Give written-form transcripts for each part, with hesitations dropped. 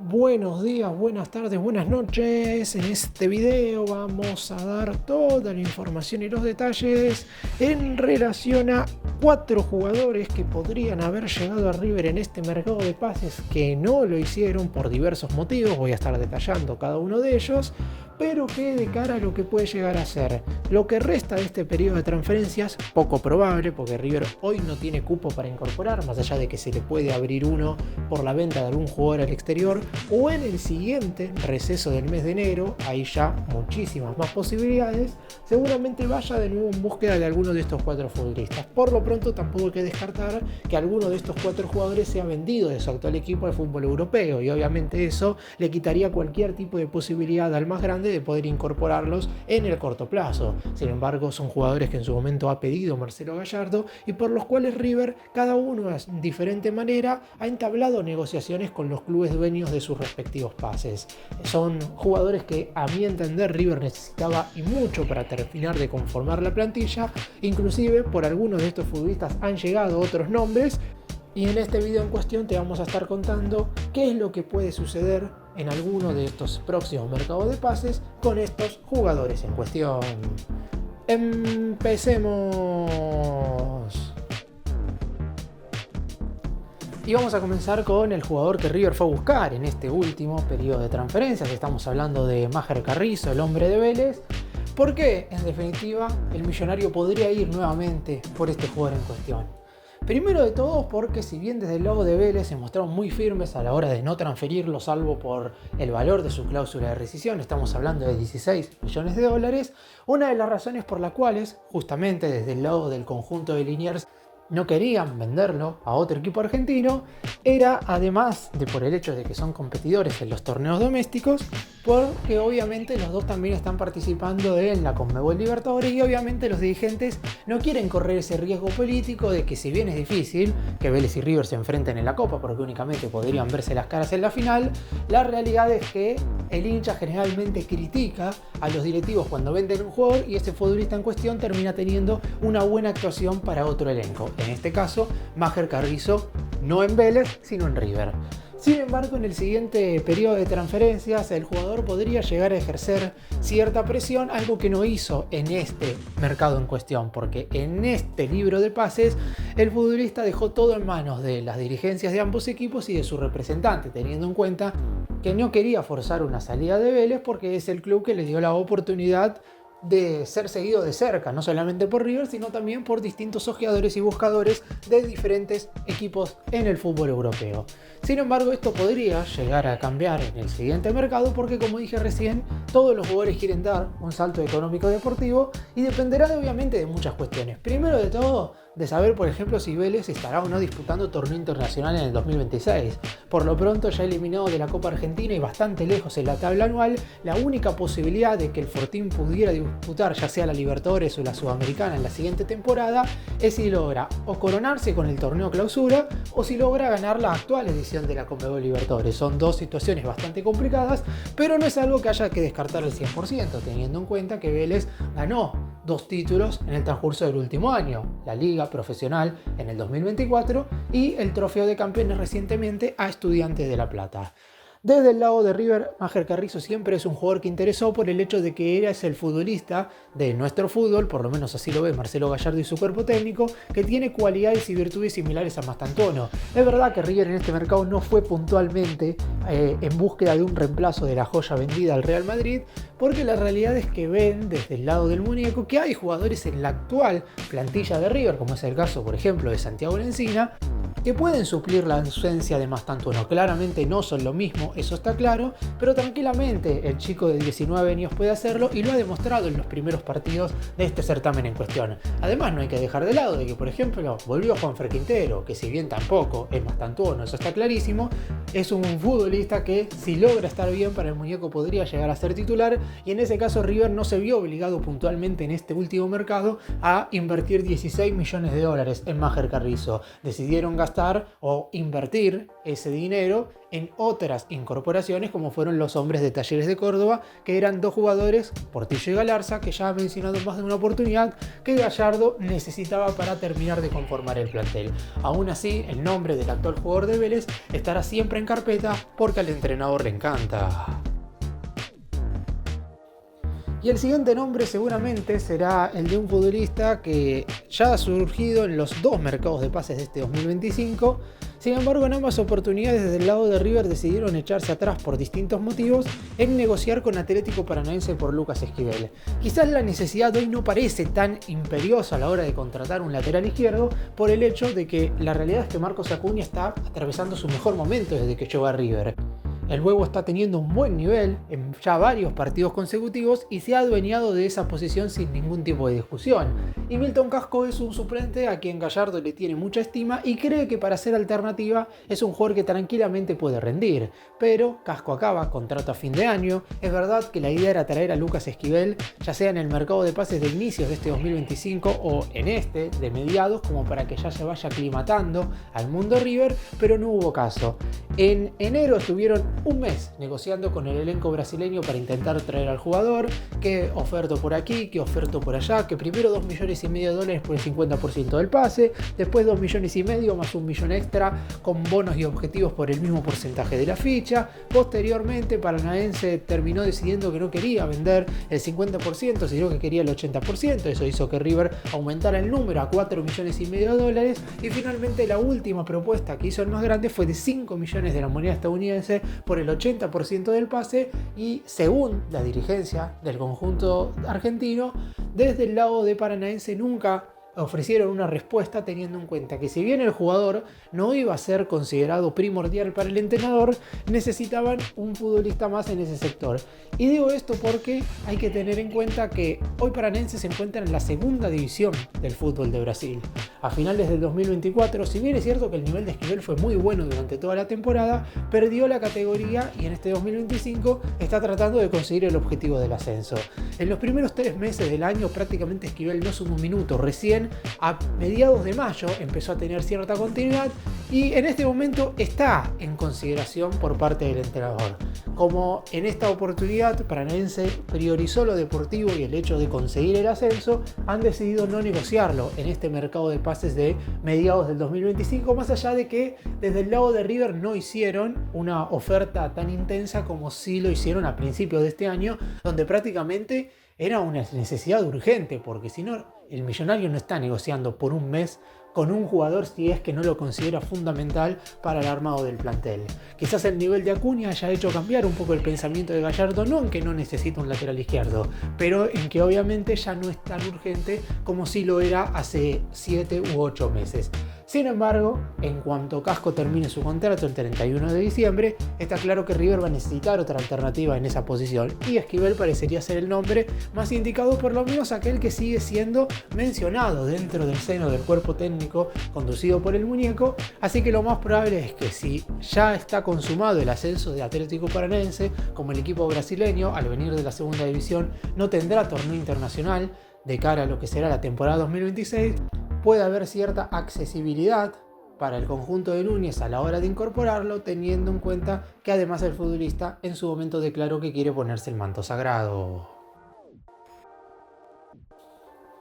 Buenos días, buenas tardes, buenas noches. En este video vamos a dar toda la información y los detalles en relación a 4 jugadores que podrían haber llegado a River en este mercado de pases que no lo hicieron por diversos motivos. Voy a estar detallando cada uno de ellos, pero que de cara a lo que puede llegar a ser lo que resta de este periodo de transferencias, poco probable porque River hoy no tiene cupo para incorporar, más allá de que se le puede abrir uno por la venta de algún jugador al exterior, o en el siguiente receso del mes de enero, ahí ya muchísimas más posibilidades, seguramente vaya de nuevo en búsqueda de alguno de estos 4 futbolistas. Por lo pronto tampoco hay que descartar que alguno de estos 4 jugadores sea vendido de su actual equipo al fútbol europeo, y obviamente eso le quitaría cualquier tipo de posibilidad al más grande de poder incorporarlos en el corto plazo. Sin embargo, son jugadores que en su momento ha pedido Marcelo Gallardo y por los cuales River, cada uno de diferente manera, ha entablado negociaciones con los clubes dueños de sus respectivos pases. Son jugadores que, a mi entender, River necesitaba y mucho para terminar de conformar la plantilla. Inclusive por algunos de estos futbolistas han llegado otros nombres, y en este video en cuestión te vamos a estar contando qué es lo que puede suceder en alguno de estos próximos mercados de pases con estos jugadores en cuestión. Empecemos. Y vamos a comenzar con el jugador que River fue a buscar en este último periodo de transferencias. Estamos hablando de Maher Carrizo, el hombre de Vélez. ¿Por qué? En definitiva, el millonario podría ir nuevamente por este jugador en cuestión. Primero de todo porque si bien desde el lado de Vélez se mostraron muy firmes a la hora de no transferirlo salvo por el valor de su cláusula de rescisión, estamos hablando de 16 millones de dólares, una de las razones por las cuales, justamente desde el lado del conjunto de Liniers, no querían venderlo a otro equipo argentino, era además de por el hecho de que son competidores en los torneos domésticos, porque obviamente los dos también están participando en la Conmebol Libertadores y obviamente los dirigentes no quieren correr ese riesgo político de que, si bien es difícil que Vélez y River se enfrenten en la Copa porque únicamente podrían verse las caras en la final, la realidad es que el hincha generalmente critica a los directivos cuando venden un jugador y ese futbolista en cuestión termina teniendo una buena actuación para otro elenco. En este caso, Maher Carrizo no en Vélez, sino en River. Sin embargo, en el siguiente periodo de transferencias, el jugador podría llegar a ejercer cierta presión, algo que no hizo en este mercado en cuestión, porque en este libro de pases, el futbolista dejó todo en manos de las dirigencias de ambos equipos y de su representante, teniendo en cuenta que no quería forzar una salida de Vélez porque es el club que le dio la oportunidad de ser seguido de cerca, no solamente por River, sino también por distintos ojeadores y buscadores de diferentes equipos en el fútbol europeo. Sin embargo, esto podría llegar a cambiar en el siguiente mercado porque, como dije recién, todos los jugadores quieren dar un salto económico deportivo y dependerá obviamente de muchas cuestiones. Primero de todo, de saber, por ejemplo, si Vélez estará o no disputando torneo internacional en el 2026. Por lo pronto, ya eliminado de la Copa Argentina y bastante lejos en la tabla anual, la única posibilidad de que el Fortín pudiera disputar ya sea la Libertadores o la Sudamericana en la siguiente temporada es si logra o coronarse con el torneo clausura o si logra ganar la actual edición de la Conmebol Libertadores. Son dos situaciones bastante complicadas, pero no es algo que haya que descartar al 100%, teniendo en cuenta que Vélez ganó 2 títulos en el transcurso del último año, la Liga Profesional en el 2024 y el Trofeo de Campeones recientemente a Estudiantes de La Plata. Desde el lado de River, Maher Carrizo siempre es un jugador que interesó por el hecho de que era el futbolista de nuestro fútbol, por lo menos así lo ve Marcelo Gallardo y su cuerpo técnico, que tiene cualidades y virtudes similares a Mastantuono. Es verdad que River en este mercado no fue puntualmente en búsqueda de un reemplazo de la joya vendida al Real Madrid, porque la realidad es que ven desde el lado del muñeco que hay jugadores en la actual plantilla de River, como es el caso, por ejemplo, de Santiago Lencina, que pueden suplir la ausencia de Mastantuono. Claramente no son lo mismo, eso está claro, pero tranquilamente el chico de 19 años puede hacerlo y lo ha demostrado en los primeros partidos de este certamen en cuestión. Además, no hay que dejar de lado de que, por ejemplo, volvió Juanfer Quintero, que si bien tampoco es Mastantuono, eso está clarísimo, es un futbolista que, si logra estar bien para el muñeco, podría llegar a ser titular, y en ese caso River no se vio obligado puntualmente en este último mercado a invertir 16 millones de dólares en Maher Carrizo. Decidieron gastar gastar o invertir ese dinero en otras incorporaciones como fueron los hombres de Talleres de Córdoba, que eran dos jugadores, Portillo y Galarza, que ya ha mencionado más de una oportunidad que Gallardo necesitaba para terminar de conformar el plantel. Aún así, el nombre del actual jugador de Vélez estará siempre en carpeta porque al entrenador le encanta. Y el siguiente nombre seguramente será el de un futbolista que ya ha surgido en los dos mercados de pases de este 2025. Sin embargo, en ambas oportunidades desde el lado de River decidieron echarse atrás por distintos motivos en negociar con Atlético Paranaense por Lucas Esquivel. Quizás la necesidad hoy no parece tan imperiosa a la hora de contratar un lateral izquierdo por el hecho de que la realidad es que Marcos Acuña está atravesando su mejor momento desde que llegó a River. El huevo está teniendo un buen nivel en ya varios partidos consecutivos y se ha adueñado de esa posición sin ningún tipo de discusión. Y Milton Casco es un suplente a quien Gallardo le tiene mucha estima y cree que para ser alternativa es un jugador que tranquilamente puede rendir. Pero Casco acaba contrato a fin de año. Es verdad que la idea era traer a Lucas Esquivel, ya sea en el mercado de pases de inicios de este 2025 o en este de mediados, como para que ya se vaya aclimatando al mundo River, pero no hubo caso. En enero estuvieron un mes negociando con el elenco brasileño para intentar traer al jugador, que ofertó por aquí, que ofertó por allá, que primero $2,5 millones por el 50% del pase, después $2,5 millones más $1 millón extra con bonos y objetivos por el mismo porcentaje de la ficha. Posteriormente Paranaense terminó decidiendo que no quería vender el 50%, sino que quería el 80%. Eso hizo que River aumentara el número a $4,5 millones y finalmente la última propuesta que hizo el más grande fue de $5 millones de la moneda estadounidense por el 80% del pase, y según la dirigencia del conjunto argentino, desde el lado de Paranaense nunca ofrecieron una respuesta, teniendo en cuenta que si bien el jugador no iba a ser considerado primordial para el entrenador, necesitaban un futbolista más en ese sector. Y digo esto porque hay que tener en cuenta que hoy Paranaense se encuentra en la segunda división del fútbol de Brasil. A finales del 2024, si bien es cierto que el nivel de Esquivel fue muy bueno durante toda la temporada, perdió la categoría y en este 2025 está tratando de conseguir el objetivo del ascenso. En los primeros 3 meses del año prácticamente Esquivel no sumó un minuto. Recién a mediados de mayo empezó a tener cierta continuidad y en este momento está en consideración por parte del entrenador. Como en esta oportunidad Paranaense priorizó lo deportivo y el hecho de conseguir el ascenso, han decidido no negociarlo en este mercado de pases de mediados del 2025, más allá de que desde el lado de River no hicieron una oferta tan intensa como sí lo hicieron a principios de este año, donde prácticamente era una necesidad urgente, porque si no, el millonario no está negociando por un mes con un jugador si es que no lo considera fundamental para el armado del plantel. Quizás el nivel de Acuña haya hecho cambiar un poco el pensamiento de Gallardo, no en que no necesita un lateral izquierdo, pero en que obviamente ya no es tan urgente como si lo era hace 7 u 8 meses. Sin embargo, en cuanto Casco termine su contrato el 31 de diciembre, está claro que River va a necesitar otra alternativa en esa posición y Esquivel parecería ser el nombre más indicado, por lo menos aquel que sigue siendo mencionado dentro del seno del cuerpo técnico conducido por el muñeco, así que lo más probable es que si ya está consumado el ascenso de Atlético Paranaense, como el equipo brasileño al venir de la segunda división no tendrá torneo internacional de cara a lo que será la temporada 2026, puede haber cierta accesibilidad para el conjunto de Núñez a la hora de incorporarlo, teniendo en cuenta que además el futbolista en su momento declaró que quiere ponerse el manto sagrado.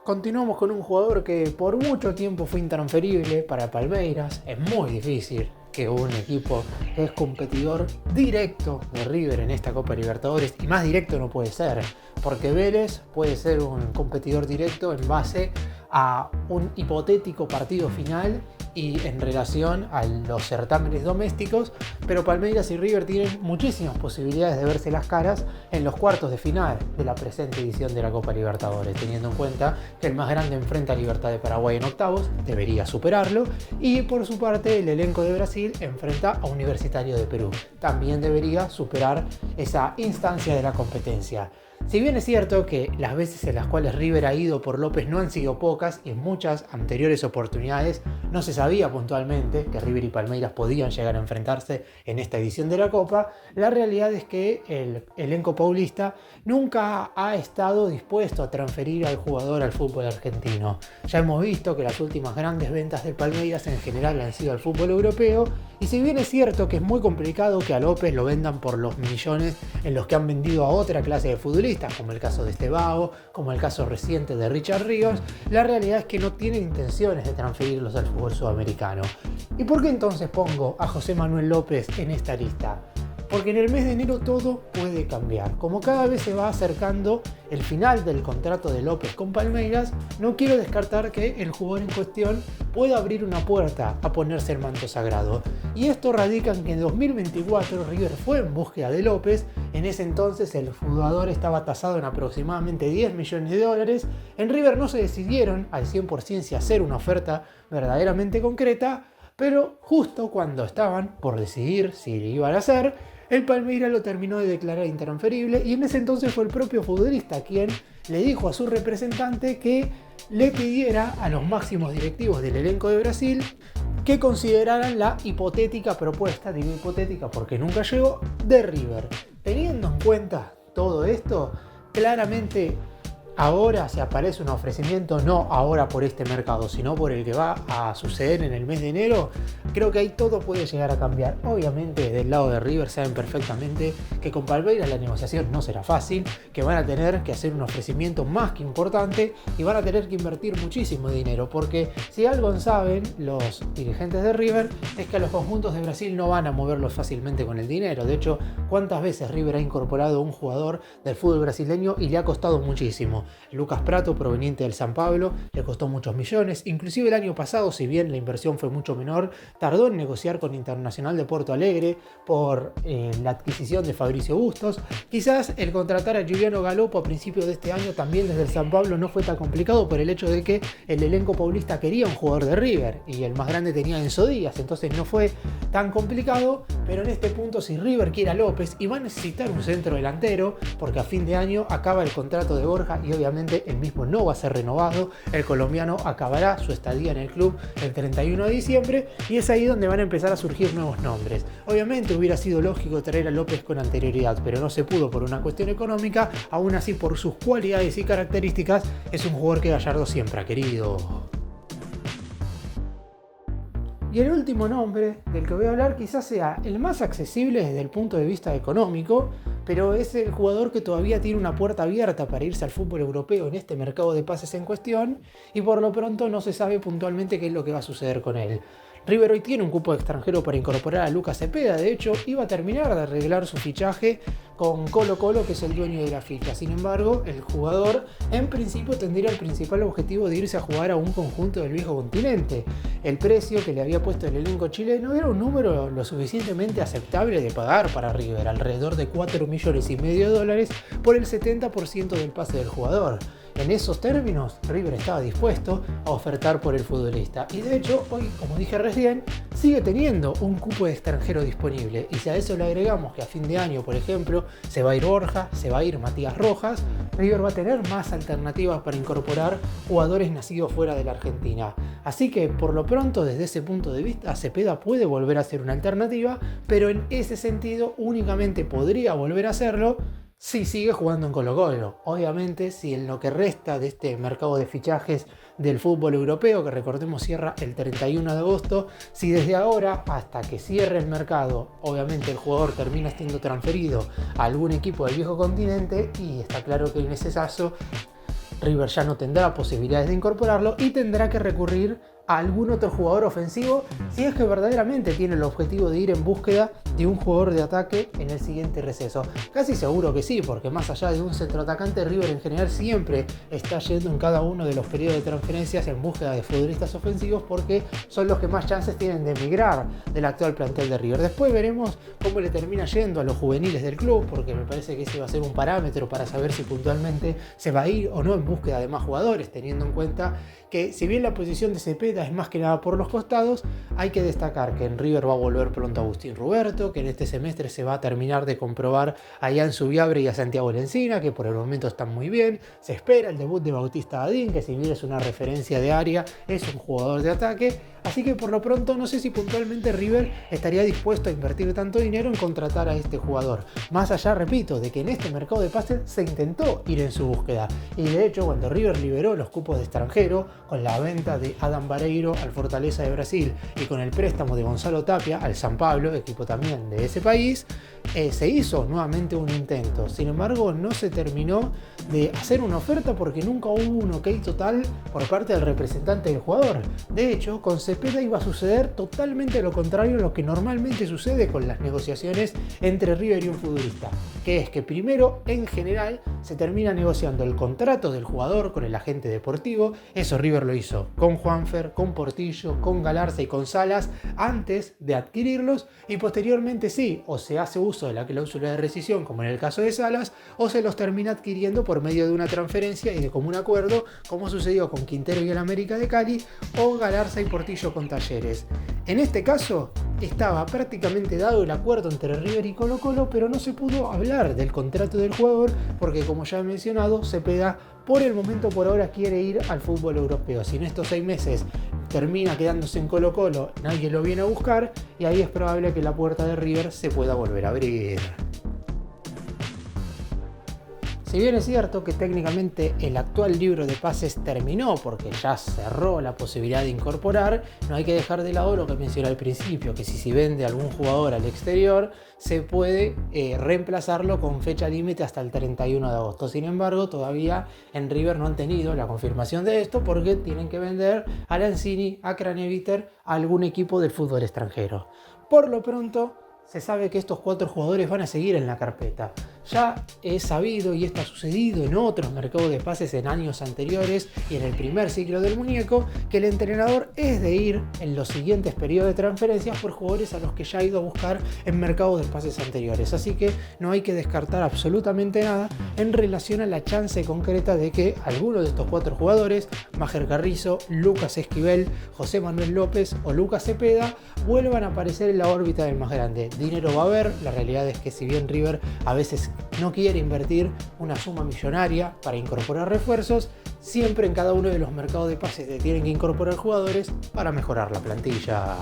Continuamos con un jugador que por mucho tiempo fue intransferible para Palmeiras. Es muy difícil que un equipo es competidor directo de River en esta Copa Libertadores, y más directo no puede ser, porque Vélez puede ser un competidor directo en base a un hipotético partido final y en relación a los certámenes domésticos, pero Palmeiras y River tienen muchísimas posibilidades de verse las caras en los cuartos de final de la presente edición de la Copa Libertadores, teniendo en cuenta que el más grande enfrenta a Libertad de Paraguay en octavos, debería superarlo, y por su parte el elenco de Brasil enfrenta a Universitario de Perú, también debería superar esa instancia de la competencia. Si bien es cierto que las veces en las cuales River ha ido por López no han sido pocas y en muchas anteriores oportunidades no se sabía puntualmente que River y Palmeiras podían llegar a enfrentarse en esta edición de la Copa, la realidad es que el elenco paulista nunca ha estado dispuesto a transferir al jugador al fútbol argentino. Ya hemos visto que las últimas grandes ventas del Palmeiras en general han sido al fútbol europeo, y si bien es cierto que es muy complicado que a López lo vendan por los millones en los que han vendido a otra clase de futbolistas, como el caso de Estevao, como el caso reciente de Richard Ríos, la realidad es que no tienen intenciones de transferirlos al fútbol sudamericano. ¿Y por qué entonces pongo a José Manuel López en esta lista? Porque en el mes de enero todo puede cambiar. Como cada vez se va acercando el final del contrato de López con Palmeiras, no quiero descartar que el jugador en cuestión pueda abrir una puerta a ponerse el manto sagrado. Y esto radica en que en 2024 River fue en búsqueda de López. En ese entonces el jugador estaba tasado en aproximadamente 10 millones de dólares. En River no se decidieron al 100% si hacer una oferta verdaderamente concreta, pero justo cuando estaban por decidir si lo iban a hacer, el Palmeiras lo terminó de declarar intransferible, y en ese entonces fue el propio futbolista quien le dijo a su representante que le pidiera a los máximos directivos del elenco de Brasil que consideraran la hipotética propuesta, digo hipotética porque nunca llegó, de River. Teniendo en cuenta todo esto, claramente ahora se aparece un ofrecimiento, no ahora por este mercado, sino por el que va a suceder en el mes de enero. Creo que ahí todo puede llegar a cambiar. Obviamente del lado de River saben perfectamente que con Palmeiras la negociación no será fácil, que van a tener que hacer un ofrecimiento más que importante y van a tener que invertir muchísimo dinero, porque si algo saben los dirigentes de River es que a los conjuntos de Brasil no van a moverlos fácilmente con el dinero. De hecho, ¿cuántas veces River ha incorporado a un jugador del fútbol brasileño y le ha costado muchísimo? Lucas Prato, proveniente del San Pablo, le costó muchos millones. Inclusive el año pasado, si bien la inversión fue mucho menor, tardó en negociar con Internacional de Porto Alegre por la adquisición de Fabricio Bustos. Quizás el contratar a Giuliano Galopo a principios de este año también desde el San Pablo no fue tan complicado por el hecho de que el elenco paulista quería un jugador de River y el más grande tenía a Enzo Díaz, entonces no fue tan complicado. Pero en este punto, si River quiere a López y va a necesitar un centro delantero, porque a fin de año acaba el contrato de Borja y obviamente el mismo no va a ser renovado, el colombiano acabará su estadía en el club el 31 de diciembre y es ahí donde van a empezar a surgir nuevos nombres. Obviamente hubiera sido lógico traer a López con anterioridad, pero no se pudo por una cuestión económica. Aún así, por sus cualidades y características, es un jugador que Gallardo siempre ha querido. Y el último nombre del que voy a hablar quizás sea el más accesible desde el punto de vista económico, pero es el jugador que todavía tiene una puerta abierta para irse al fútbol europeo en este mercado de pases en cuestión, y por lo pronto no se sabe puntualmente qué es lo que va a suceder con él. River hoy tiene un cupo de extranjero para incorporar a Lucas Cepeda. De hecho, iba a terminar de arreglar su fichaje con Colo Colo, que es el dueño de la ficha. Sin embargo, el jugador en principio tendría el principal objetivo de irse a jugar a un conjunto del viejo continente. El precio que le había puesto el elenco chileno era un número lo suficientemente aceptable de pagar para River, alrededor de 4,5 millones de dólares por el 70% del pase del jugador. En esos términos, River estaba dispuesto a ofertar por el futbolista. Y de hecho, hoy, como dije recién, sigue teniendo un cupo de extranjero disponible. Y si a eso le agregamos que a fin de año, por ejemplo, se va a ir Borja, se va a ir Matías Rojas, River va a tener más alternativas para incorporar jugadores nacidos fuera de la Argentina. Así que, por lo pronto, desde ese punto de vista, Cepeda puede volver a ser una alternativa, pero en ese sentido únicamente podría volver a hacerlo si sigue jugando en Colo Colo. Obviamente, si en lo que resta de este mercado de fichajes del fútbol europeo, que recordemos cierra el 31 de agosto, si desde ahora hasta que cierre el mercado, obviamente el jugador termina siendo transferido a algún equipo del viejo continente, y está claro que en ese caso River ya no tendrá posibilidades de incorporarlo y tendrá que recurrir a algún otro jugador ofensivo si es que verdaderamente tiene el objetivo de ir en búsqueda de un jugador de ataque en el siguiente receso. Casi seguro que sí, porque más allá de un centroatacante, River en general siempre está yendo en cada uno de los periodos de transferencias en búsqueda de futbolistas ofensivos, porque son los que más chances tienen de emigrar del actual plantel de River. Después veremos cómo le termina yendo a los juveniles del club, porque me parece que ese va a ser un parámetro para saber si puntualmente se va a ir o no en búsqueda de más jugadores, teniendo en cuenta que si bien la posición de Cepeda Cepeda es más que nada por los costados. Hay que destacar que en River va a volver pronto Agustín Ruberto, que en este semestre se va a terminar de comprobar a Ian Subiabre y a Santiago Lencina, que por el momento están muy bien. Se espera el debut de Bautista Adín, que si bien es una referencia de área, es un jugador de ataque. Así que por lo pronto no sé si puntualmente River estaría dispuesto a invertir tanto dinero en contratar a este jugador. Más allá, repito, de que en este mercado de pases se intentó ir en su búsqueda. Y de hecho, cuando River liberó los cupos de extranjero, con la venta de Adam Vareiro al Fortaleza de Brasil y con el préstamo de Gonzalo Tapia al San Pablo, equipo también de ese país, se hizo nuevamente un intento. Sin embargo, no se terminó de hacer una oferta porque nunca hubo un ok total por parte del representante del jugador. De hecho, con Cepeda iba a suceder totalmente lo contrario a lo que normalmente sucede con las negociaciones entre River y un futbolista, que es que primero, en general, se termina negociando el contrato del jugador con el agente deportivo. Eso River lo hizo con Juanfer, con Portillo, con Galarza y con Salas antes de adquirirlos, y posteriormente sí, o se hace uso de la cláusula de rescisión como en el caso de Salas, o se los termina adquiriendo por medio de una transferencia y de común acuerdo, como sucedió con Quintero y el América de Cali, o Galarza y Portillo con Talleres. En este caso estaba prácticamente dado el acuerdo entre River y Colo-Colo, pero no se pudo hablar del contrato del jugador porque, como ya he mencionado, Cepeda por el momento, por ahora, quiere ir al fútbol europeo. Si en estos 6 meses termina quedándose en Colo-Colo, nadie lo viene a buscar, y ahí es probable que la puerta de River se pueda volver a abrir. Si bien es cierto que técnicamente el actual libro de pases terminó porque ya cerró la posibilidad de incorporar, no hay que dejar de lado lo que mencioné al principio, que si se vende algún jugador al exterior se puede reemplazarlo con fecha límite hasta el 31 de agosto. Sin embargo, todavía en River no han tenido la confirmación de esto porque tienen que vender a Lanzini, a Craneviter, a algún equipo del fútbol extranjero. Por lo pronto, se sabe que estos 4 jugadores van a seguir en la carpeta. Ya es sabido y esto ha sucedido en otros mercados de pases en años anteriores y en el primer ciclo del muñeco, que el entrenador es de ir en los siguientes periodos de transferencias por jugadores a los que ya ha ido a buscar en mercados de pases anteriores. Así que no hay que descartar absolutamente nada en relación a la chance concreta de que alguno de estos 4 jugadores, Maher Carrizo, Lucas Esquivel, José Manuel López o Lucas Cepeda, vuelvan a aparecer en la órbita del más grande. Dinero va a haber, la realidad es que si bien River a veces no quiere invertir una suma millonaria para incorporar refuerzos, siempre en cada uno de los mercados de pases se tienen que incorporar jugadores para mejorar la plantilla.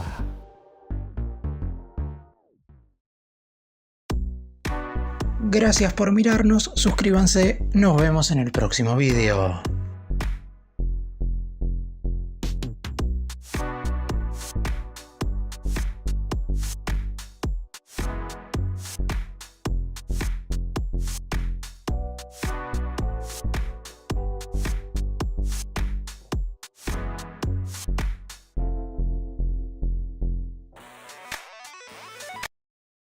Gracias por mirarnos, suscríbanse, nos vemos en el próximo video.